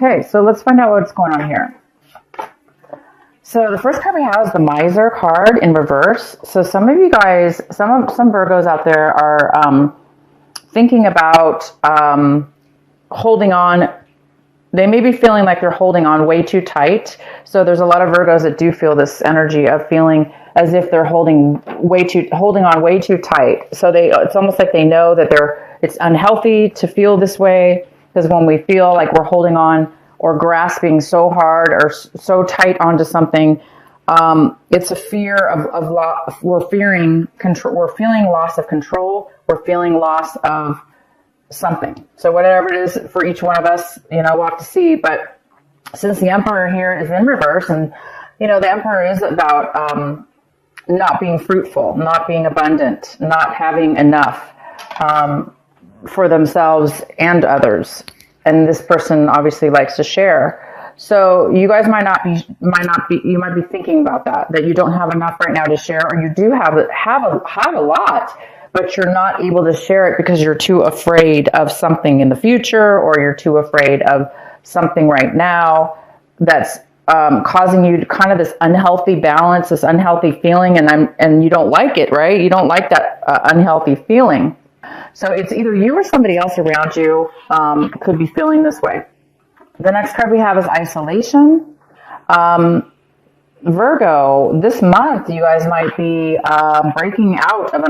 Okay, so let's find out what's going on here. So the first card we have is the Miser card in reverse. So some of you guys, some Virgos out there are thinking about holding on. They may be feeling like they're holding on way too tight. So there's a lot of Virgos that do feel this energy of feeling as if they're holding on way too tight. So it's almost like they know that it's unhealthy to feel this way, because when we feel like we're holding on or grasping so hard or so tight onto something, it's a fear of loss. We're fearing control. We're feeling loss of control. We're feeling loss of something. So whatever it is for each one of us, we'll have to see. But since the Emperor here is in reverse, and the Emperor is about not being fruitful, not being abundant, not having enough for themselves and others. And this person obviously likes to share. So you guys might be thinking about that you don't have enough right now to share, or you do have a lot, but you're not able to share it because you're too afraid of something in the future, or you're too afraid of something right now that's causing you kind of this unhealthy balance, this unhealthy feeling, and you don't like it, right? You don't like that unhealthy feeling. So it's either you or somebody else around you could be feeling this way. The next card we have is isolation. Virgo, this month you guys might be breaking out of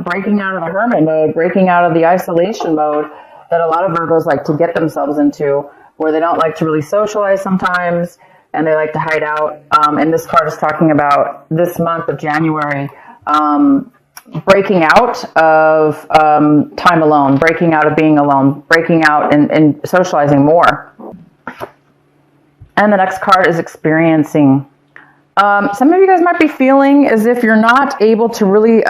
breaking out of the hermit mode, breaking out of the isolation mode that a lot of Virgos like to get themselves into, where they don't like to really socialize sometimes, and they like to hide out. And this card is talking about this month of January, breaking out of time alone, breaking out of being alone, breaking out and socializing more. And the next card is experiencing. Some of you guys might be feeling as if you're not able to really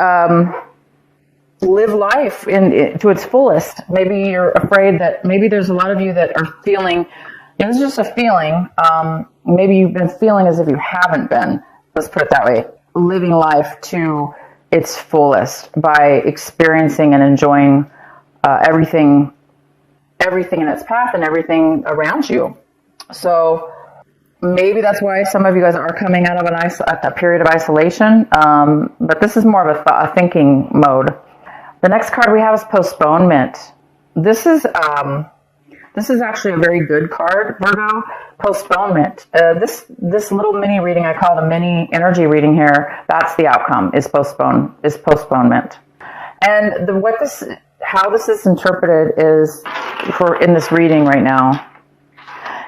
live life to its fullest. Maybe you're afraid that maybe there's a lot of you that are feeling, it's just a feeling, maybe you've been feeling as if you haven't been, let's put it that way, living life to its fullest by experiencing and enjoying everything in its path and everything around you. So maybe that's why some of you guys are coming out of a period of isolation, but this is more of a thinking mode. The next card we have is postponement. This is actually a very good card, Virgo. Postponement. This little mini reading, I call the mini energy reading here. That's the outcome. Is postponement. And how this is interpreted is in this reading right now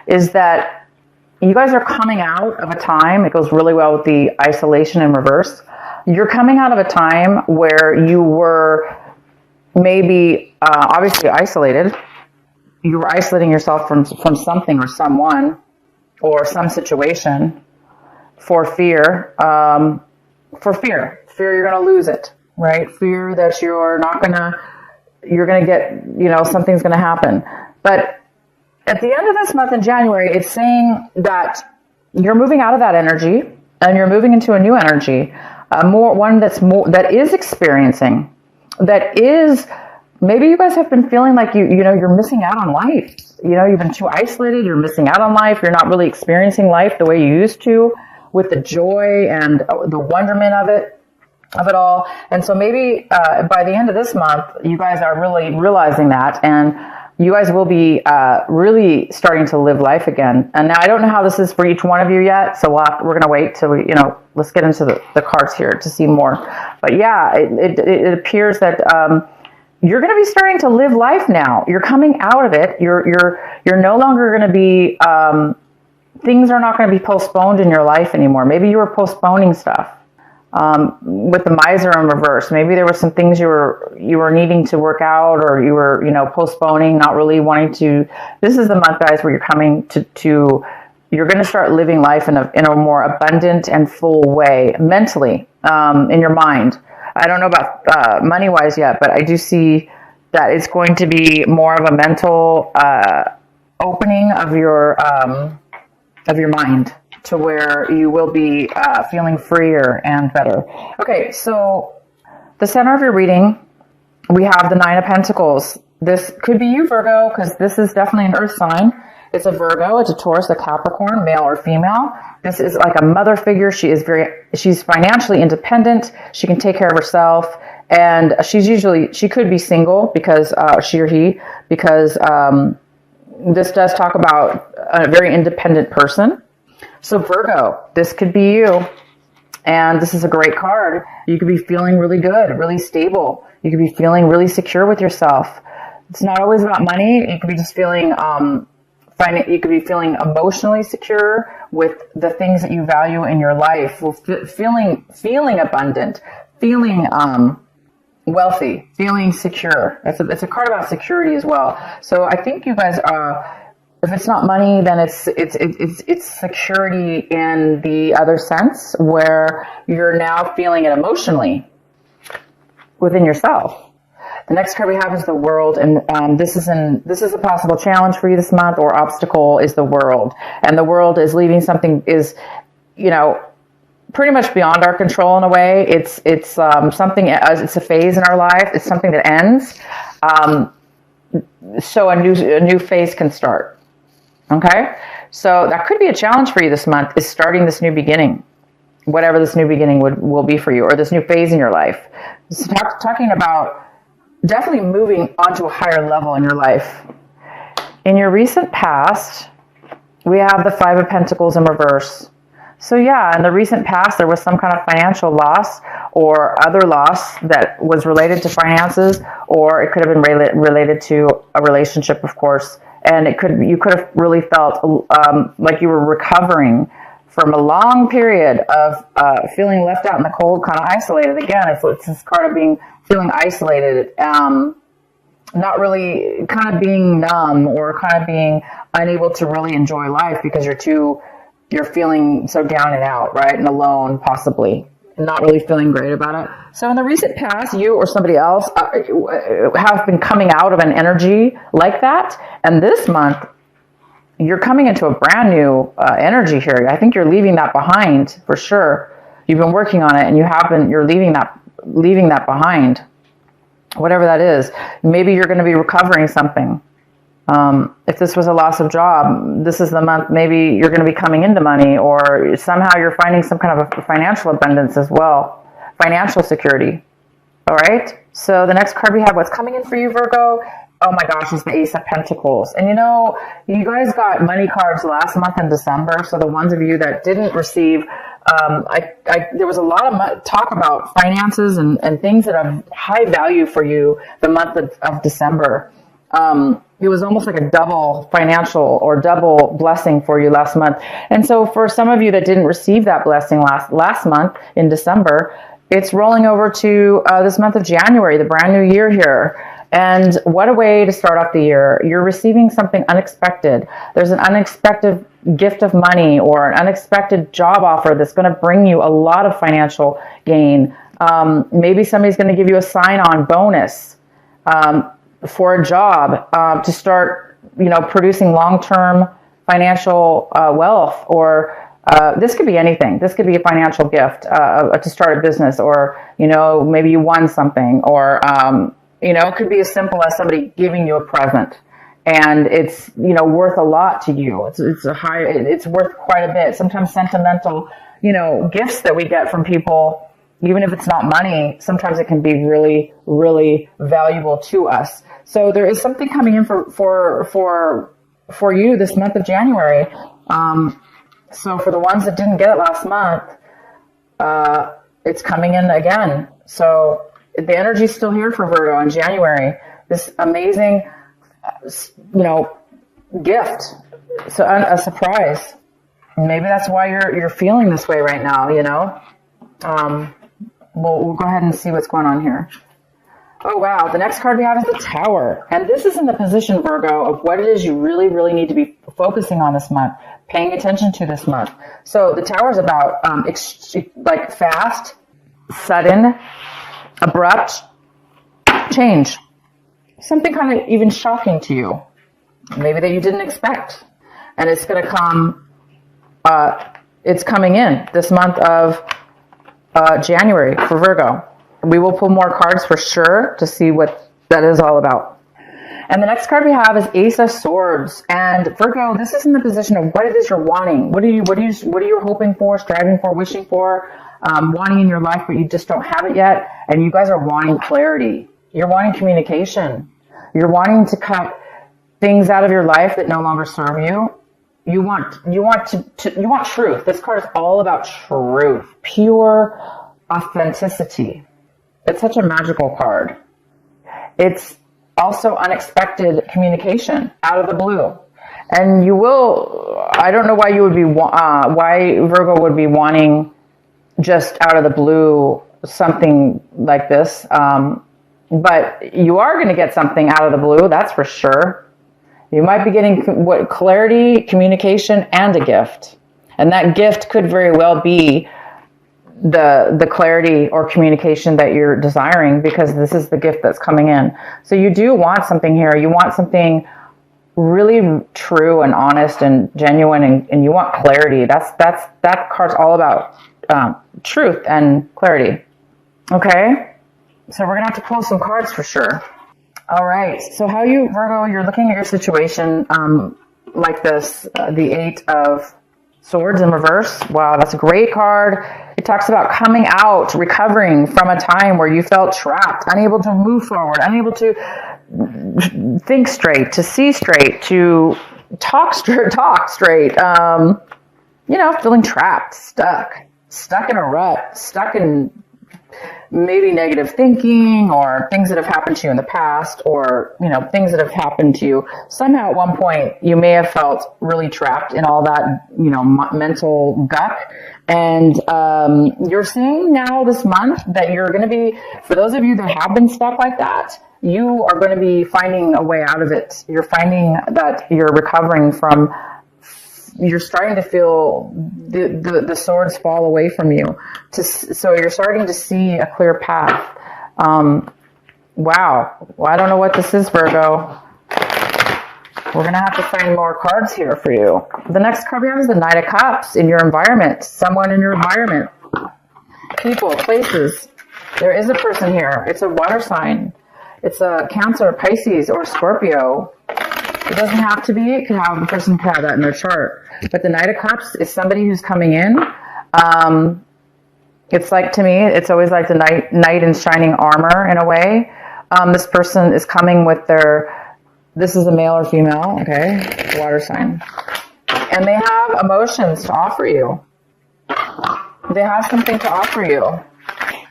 is that you guys are coming out of a time. It goes really well with the isolation in reverse. You're coming out of a time where you were maybe obviously isolated. You were isolating yourself from something or someone or some situation for fear. Fear you're going to lose it, right? Fear that you're going to get, something's going to happen. But at the end of this month in January, it's saying that you're moving out of that energy and you're moving into a new energy, that is experiencing, that is. Maybe you guys have been feeling like you're missing out on life. You've been too isolated. You're missing out on life. You're not really experiencing life the way you used to, with the joy and the wonderment of it all. And so maybe by the end of this month, you guys are really realizing that, and you guys will be really starting to live life again. And now I don't know how this is for each one of you yet, so we're going to wait till let's get into the cards here to see more. But yeah, it appears that you're going to be starting to live life now. You're coming out of it. You're no longer going to be, things are not going to be postponed in your life anymore. Maybe you were postponing stuff with the Miser in reverse. Maybe there were some things you were needing to work out, or you were, postponing, not really wanting to. This is the month, guys, where you're coming to you're going to start living life in a more abundant and full way, mentally, in your mind. I don't know about money-wise yet, but I do see that it's going to be more of a mental opening of your mind, to where you will be feeling freer and better. Okay, so the center of your reading, we have the Nine of Pentacles. This could be you, Virgo, because this is definitely an earth sign. It's a Virgo, it's a Taurus, a Capricorn, male or female. This is like a mother figure. She's financially independent. She can take care of herself. And she could be single because, she or he, because this does talk about a very independent person. So Virgo, this could be you. And this is a great card. You could be feeling really good, really stable. You could be feeling really secure with yourself. It's not always about money. You could be just feeling, you could be feeling emotionally secure with the things that you value in your life. Feeling abundant, feeling, wealthy, feeling secure. It's a card about security as well. So I think you guys if it's not money, then it's security in the other sense, where you're now feeling it emotionally within yourself. The next card we have is the World, and this is a possible challenge for you this month, or obstacle is the World, and the World is leaving something pretty much beyond our control in a way. It's something. It's a phase in our life. It's something that ends. So a new phase can start. Okay, so that could be a challenge for you this month, is starting this new beginning, whatever this new beginning will be for you, or this new phase in your life. So talking about definitely moving onto a higher level in your life. In your recent past, we have the Five of Pentacles in reverse. So yeah, in the recent past, there was some kind of financial loss or other loss that was related to finances, or it could have been related to a relationship, of course. And you could have really felt like you were recovering from a long period of feeling left out in the cold, kind of isolated. Again, it's this card of feeling isolated, not really, kind of being numb, or kind of being unable to really enjoy life because you're feeling so down and out, right? And alone, possibly. Not really feeling great about it. So in the recent past, you or somebody else have been coming out of an energy like that. And this month, you're coming into a brand new energy here. I think you're leaving that behind for sure. You've been working on it, and you're leaving that behind. Whatever that is. Maybe you're going to be recovering something. If this was a loss of job, this is the month maybe you're going to be coming into money, or somehow you're finding some kind of a financial abundance as well, financial security. All right. So the next card we have, what's coming in for you, Virgo? Oh my gosh, is the Ace of Pentacles. And you guys got money cards last month in December. So the ones of you that didn't receive, there was a lot of talk about finances and things that have high value for you the month of December. It was almost like a double financial or double blessing for you last month. And so for some of you that didn't receive that blessing last month in December, it's rolling over to this month of January, the brand new year here. And what a way to start off the year. You're receiving something unexpected. There's an unexpected gift of money or an unexpected job offer that's going to bring you a lot of financial gain. Maybe somebody's going to give you a sign-on bonus for a job to start, producing long-term financial wealth, or this could be anything. This could be a financial gift to start a business, or maybe you won something, or it could be as simple as somebody giving you a present, and it's worth a lot to you. It's worth quite a bit. Sometimes sentimental gifts that we get from people, even if it's not money, sometimes it can be really, really valuable to us. So there is something coming in for you this month of January. So for the ones that didn't get it last month, it's coming in again. So the energy is still here for Virgo in January. This amazing, gift. So a surprise. Maybe that's why you're feeling this way right now. We'll go ahead and see what's going on here. Oh, wow. The next card we have is the Tower. And this is in the position, Virgo, of what it is you really, really need to be focusing on this month, paying attention to this month. So the Tower is about fast, sudden, abrupt change. Something kind of even shocking to you, maybe that you didn't expect. And it's going to come, it's coming in this month of January for Virgo. We will pull more cards for sure to see what that is all about. And the next card we have is Ace of Swords. And Virgo, this is in the position of what it is you're wanting. What are you hoping for, striving for, wishing for, wanting in your life, but you just don't have it yet. And you guys are wanting clarity. You're wanting communication. You're wanting to cut things out of your life that no longer serve you. You want truth. This card is all about truth, pure authenticity. It's such a magical card. It's also unexpected communication out of the blue. And you will, I don't know why you would be, why Virgo would be wanting just out of the blue something like this. But you are going to get something out of the blue, that's for sure. You might be getting clarity, communication, and a gift. And that gift could very well be the clarity or communication that you're desiring, because this is the gift that's coming in. So you do want something here. You want something really true and honest and genuine, and you want clarity. That card's all about truth and clarity. Okay, so we're gonna have to pull some cards for sure. All right, so how you, Virgo, you're looking at your situation like this, the Eight of Swords in reverse. Wow, that's a great card. It talks about coming out, recovering from a time where you felt trapped, unable to move forward, unable to think straight, to see straight, to talk straight. Feeling trapped, stuck in a rut, stuck in maybe negative thinking, or things that have happened to you in the past, or things that have happened to you. Somehow at one point you may have felt really trapped in all that mental guck, and you're seeing now this month that you're going to be, for those of you that have been stuck like that, you are going to be finding a way out of it. You're finding that you're recovering from, you're starting to feel the swords fall away from you. So you're starting to see a clear path. Wow. Well, I don't know what this is, Virgo. We're going to have to find more cards here for you. The next card we have is the Knight of Cups in your environment. Someone in your environment. People, places. There is a person here. It's a water sign. It's a Cancer, Pisces, or Scorpio. It doesn't have to be. It could have, the person could have that in their chart. But the Knight of Cups is somebody who's coming in. It's like, to me, it's always like the knight in shining armor in a way. This person is coming with this is a male or female, okay? Water sign. And they have emotions to offer you. They have something to offer you.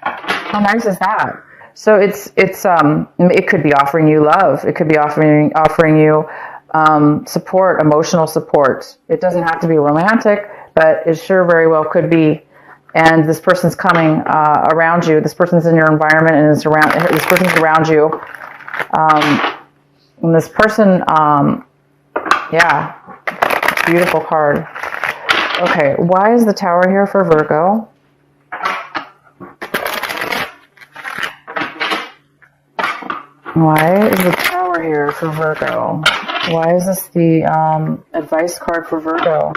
How nice is that? So it could be offering you love. It could be offering you support, emotional support. It doesn't have to be romantic, but it sure very well could be. And this person's coming around you. This person's in your environment, and this person's around you. And this person, beautiful card. Okay, why is the Tower here for Virgo? Why is the Tower here for Virgo? Why is this the advice card for Virgo?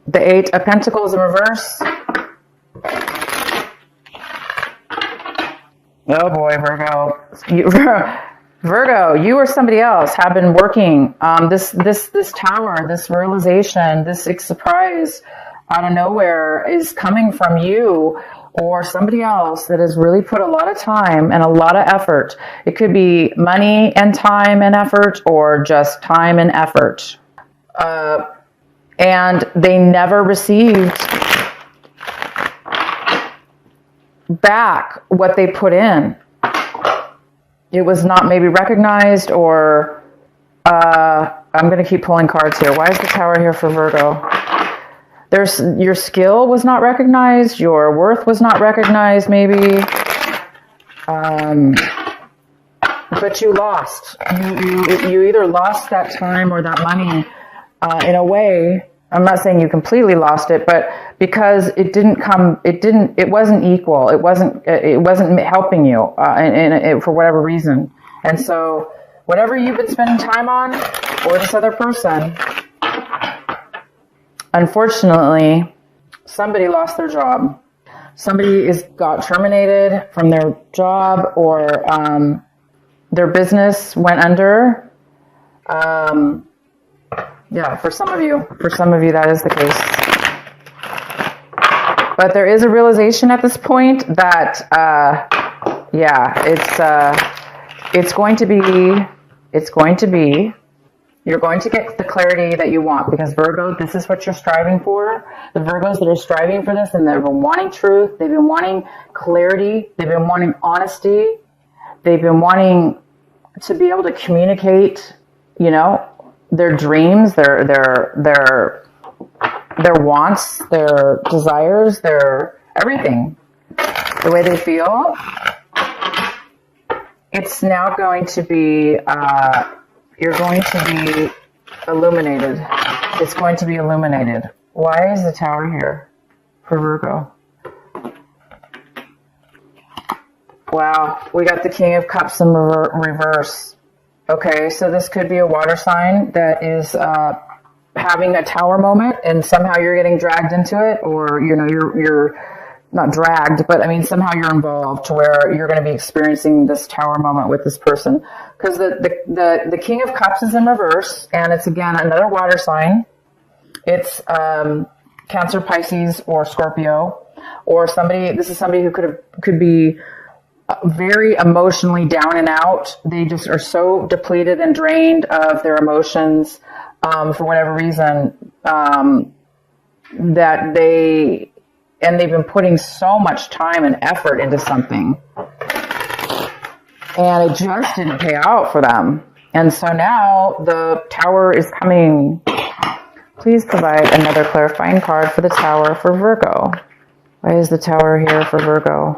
The Eight of Pentacles in reverse. Oh boy, Virgo. Virgo, you or somebody else have been working this tower, this realization, this surprise out of nowhere is coming from you or somebody else that has really put a lot of time and a lot of effort. It could be money and time and effort, or just time and effort. And they never received back what they put in. It was not maybe recognized, or I'm going to keep pulling cards here. Why is the Tower here for Virgo? Your skill was not recognized. Your worth was not recognized, maybe. But you lost. You either lost that time or that money in a way. I'm not saying you completely lost it, but because it wasn't equal. It wasn't helping you for whatever reason. And so whatever you've been spending time on, or this other person, unfortunately, somebody lost their job. Somebody got terminated from their job, or their business went under. Yeah, for some of you that is the case. But there is a realization at this point that, it's going to be, you're going to get the clarity that you want, because Virgo, this is what you're striving for. The Virgos that are striving for this, and they've been wanting truth, they've been wanting clarity, they've been wanting honesty, they've been wanting to be able to communicate, their dreams, their wants, their desires, their everything, the way they feel. It's now going to be, you're going to be illuminated. It's going to be illuminated. Why is the Tower here for Virgo? Wow, we got the King of Cups in reverse. Okay, so this could be a water sign that is having a tower moment, and somehow you're getting dragged into it, or you're not dragged, but I mean somehow you're involved to where you're going to be experiencing this tower moment with this person, because the King of Cups is in reverse, and it's again another water sign. It's Cancer, Pisces, or Scorpio, or somebody. This is somebody who could be very emotionally down and out. They just are so depleted and drained of their emotions for whatever reason, that they've been putting so much time and effort into something, and it just didn't pay out for them. And so now the Tower is coming. Please provide another clarifying card for the Tower for Virgo. Why is the Tower here for Virgo?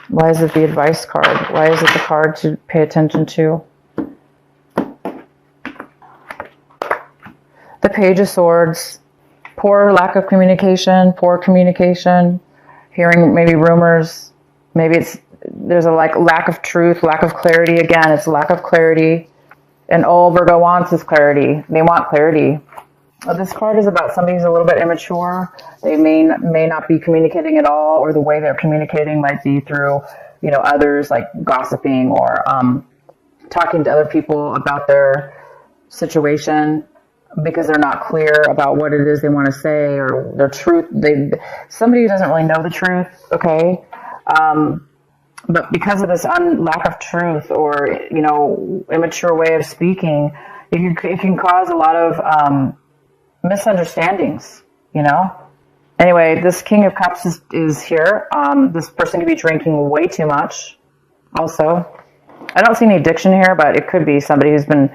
Why is it the advice card? Why is it the card to pay attention to? The Page of Swords. Poor lack of communication, hearing maybe rumors. Maybe there's a lack of truth, lack of clarity. Again, it's lack of clarity. And all Virgo wants is clarity. They want clarity. This card is about somebody who's a little bit immature. They may not be communicating at all, or the way they're communicating might be through, others, like gossiping or talking to other people about their situation, because they're not clear about what it is they want to say, or their truth. Somebody who doesn't really know the truth, okay? But because of this lack of truth, or, immature way of speaking, it can cause a lot of misunderstandings, Anyway, this King of Cups is here. This person could be drinking way too much also. I don't see any addiction here, but it could be somebody who's been,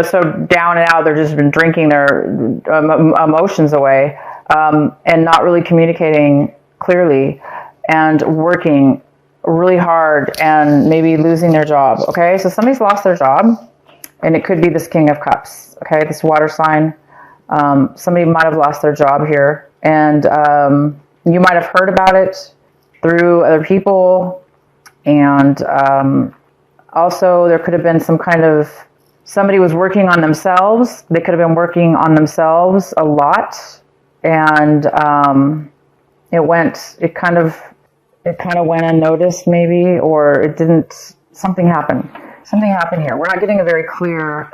so down and out. They've just been drinking their emotions away, and not really communicating clearly, and working really hard, and maybe losing their job. Okay, so somebody's lost their job, and it could be this King of Cups. Okay, this water sign. Somebody might have lost their job here, and you might have heard about it through other people, and also there could have been some kind of, somebody was working on themselves. They could have been working on themselves a lot, and it kind of went unnoticed maybe, or it didn't. Something happened here. We're not getting a very clear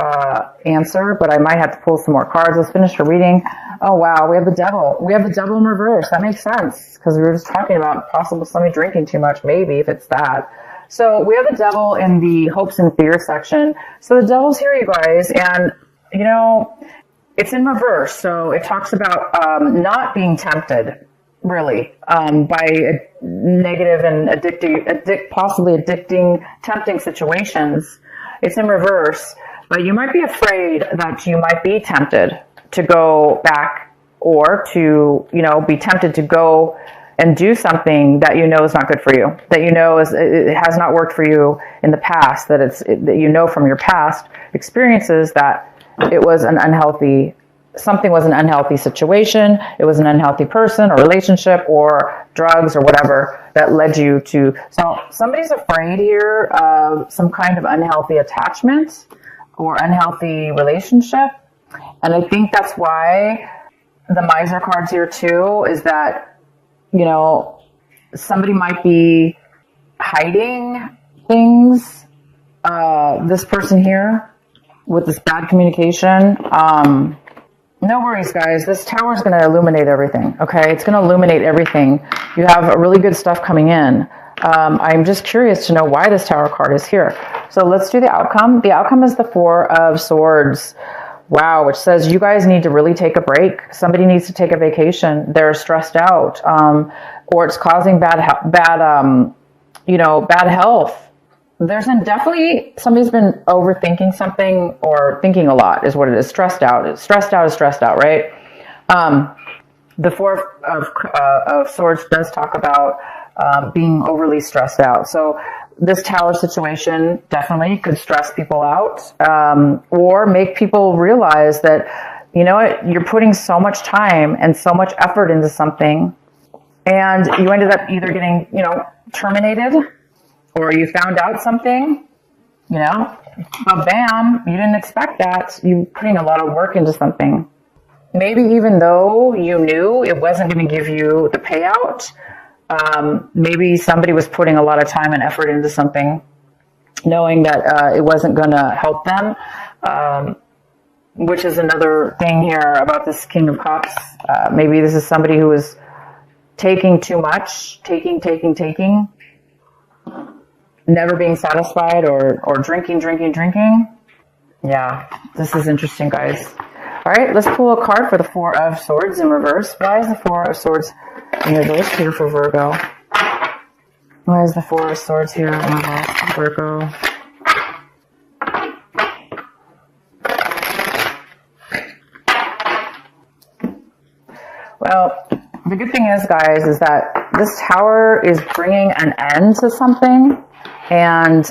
answer, but I might have to pull some more cards. Let's finish the reading. Oh wow, we have the Devil. We have the Devil in reverse. That makes sense, because we were just talking about possible somebody drinking too much, maybe, if it's that. So we have the Devil in the hopes and fears section. So the Devil's here, you guys, and it's in reverse. So it talks about not being tempted, really, by negative and possibly addicting, tempting situations. It's in reverse, but you might be afraid that you might be tempted to go back, or to, be tempted to go and do something that is not good for you, that it has not worked for you in the past, that from your past experiences that it was something was an unhealthy situation, it was an unhealthy person or relationship or drugs or whatever that led you to. So somebody's afraid here of some kind of unhealthy attachment or unhealthy relationship. And I think that's why the miser cards here too is that, you know, somebody might be hiding things. This person here with this bad communication. No worries, guys. This tower is going to illuminate everything. Okay, it's going to illuminate everything. You have really good stuff coming in. I'm just curious to know why this tower card is here. So let's do the outcome. The outcome is the Four of Swords. Wow, which says you guys need to really take a break. Somebody needs to take a vacation. They're stressed out, or it's causing bad health. There's definitely somebody's been overthinking something or thinking a lot is what it is. Stressed out. Stressed out, right? The Four of Swords does talk about being overly stressed out. So this tower situation definitely could stress people out, or make people realize that, you know what, you're putting so much time and so much effort into something, and you ended up either getting, you know, terminated, or you found out something, you know, but bam, you didn't expect that. You're putting a lot of work into something. Maybe even though you knew it wasn't going to give you the payout, maybe somebody was putting a lot of time and effort into something, knowing that it wasn't going to help them, which is another thing here about this King of Cups. Maybe this is somebody who is taking too much, taking, never being satisfied, or drinking. Yeah, this is interesting, guys. All right, let's pull a card for the Four of Swords in reverse. Why is the Four of Swords in reverse here for Virgo? Why is the Four of Swords here in reverse for Virgo? Well, the good thing is, guys, is that this tower is bringing an end to something, and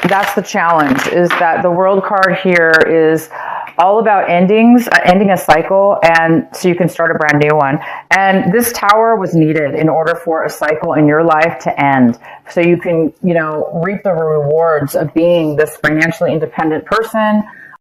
that's the challenge, is that the World card here is all about endings, ending a cycle, and so you can start a brand new one. And this tower was needed in order for a cycle in your life to end, so you can, you know, reap the rewards of being this financially independent person,